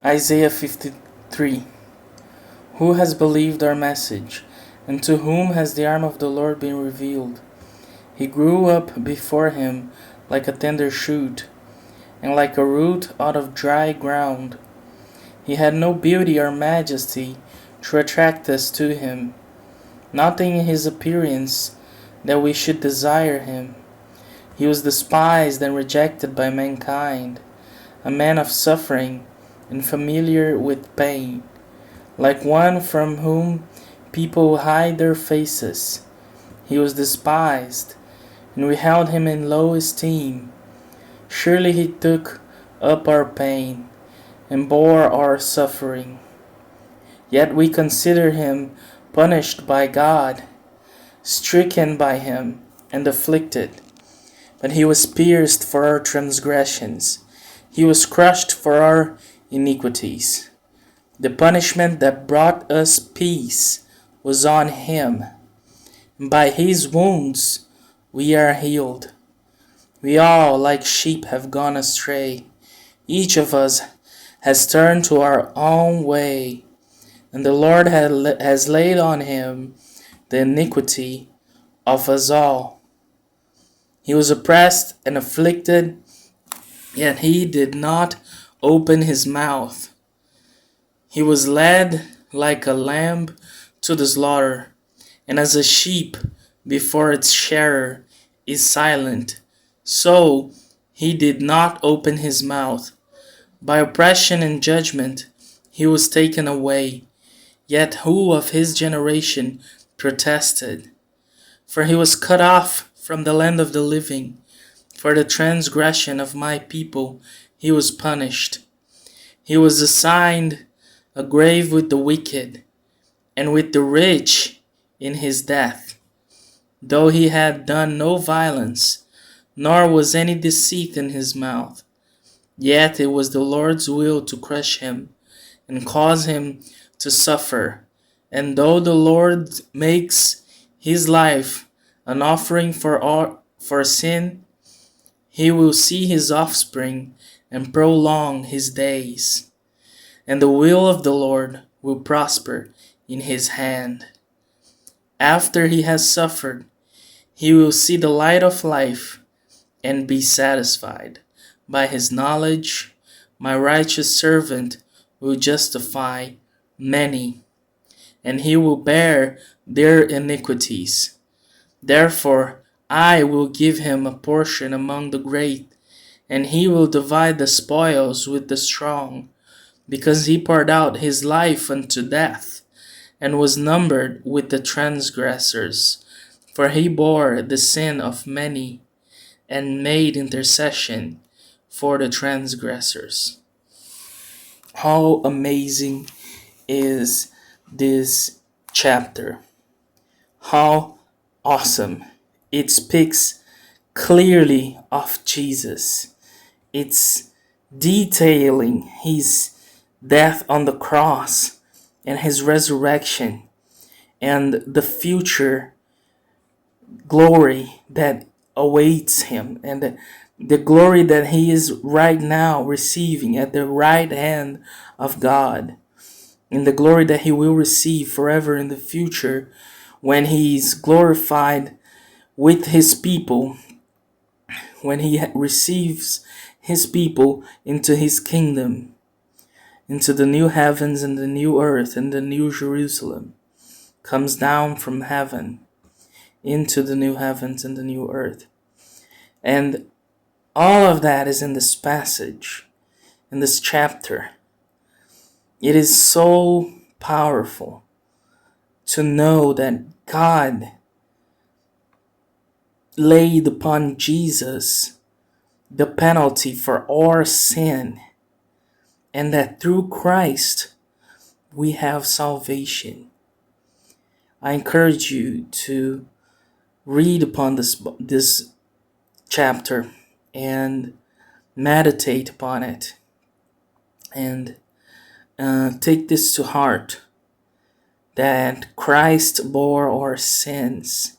Isaiah 53. Who has believed our message, and to whom has the arm of the Lord been revealed? He grew up before him like a tender shoot, and like a root out of dry ground. He had no beauty or majesty to attract us to him, nothing in his appearance that we should desire him. He was despised and rejected by mankind, a man of suffering and familiar with pain, like one from whom people hide their faces. He was despised, and we held him in low esteem. Surely he took up our pain and bore our suffering. Yet we consider him punished by God, stricken by him, and afflicted. But he was pierced for our transgressions, he was crushed for our iniquities. The punishment that brought us peace was on him. By his wounds we are healed. We all, like sheep, have gone astray. Each of us has turned to our own way, and the Lord has laid on him the iniquity of us all. He was oppressed and afflicted, yet he did not open his mouth. He was led like a lamb to the slaughter, and as a sheep before its shearer is silent, so he did not open his mouth. By oppression and judgment he was taken away. Yet who of his generation protested? For he was cut off from the land of the living. For the transgression of my people he was punished. He was assigned a grave with the wicked, and with the rich in his death. Though he had done no violence, nor was any deceit in his mouth, yet it was the Lord's will to crush him and cause him to suffer. And though the Lord makes his life an offering for sin, he will see his offspring and prolong his days. And the will of the Lord will prosper in his hand. After he has suffered, he will see the light of life and be satisfied. By his knowledge, my righteous servant will justify many, and he will bear their iniquities. Therefore, I will give him a portion among the great, and he will divide the spoils with the strong, because he poured out his life unto death, and was numbered with the transgressors. For he bore the sin of many, and made intercession for the transgressors. How amazing is this chapter? How awesome. It speaks clearly of Jesus. It's detailing his death on the cross and his resurrection and the future glory that awaits him, and the glory that he is right now receiving at the right hand of God, and the glory that he will receive forever in the future when he is glorified with his people, when he receives his people into his kingdom, into the new heavens and the new earth and the new Jerusalem, comes down from heaven into the new heavens and the new earth. And all of that is in this passage, in this chapter. It is so powerful to know that God laid upon Jesus the penalty for our sin, and that through Christ we have salvation. I encourage you to read upon this chapter and meditate upon it, and take this to heart, that Christ bore our sins,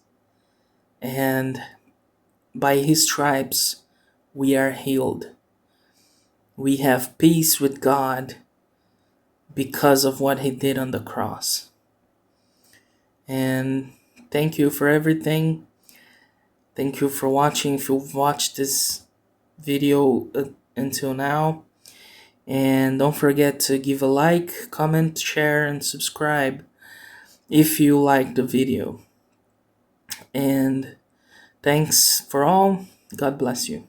and by his stripes we are healed. We have peace with God because of what he did on the cross. And thank you for everything. Thank you for watching. If you've watched this video until now, and don't forget to give a like, comment, share, and subscribe if you like the video. And thanks for all. God bless you.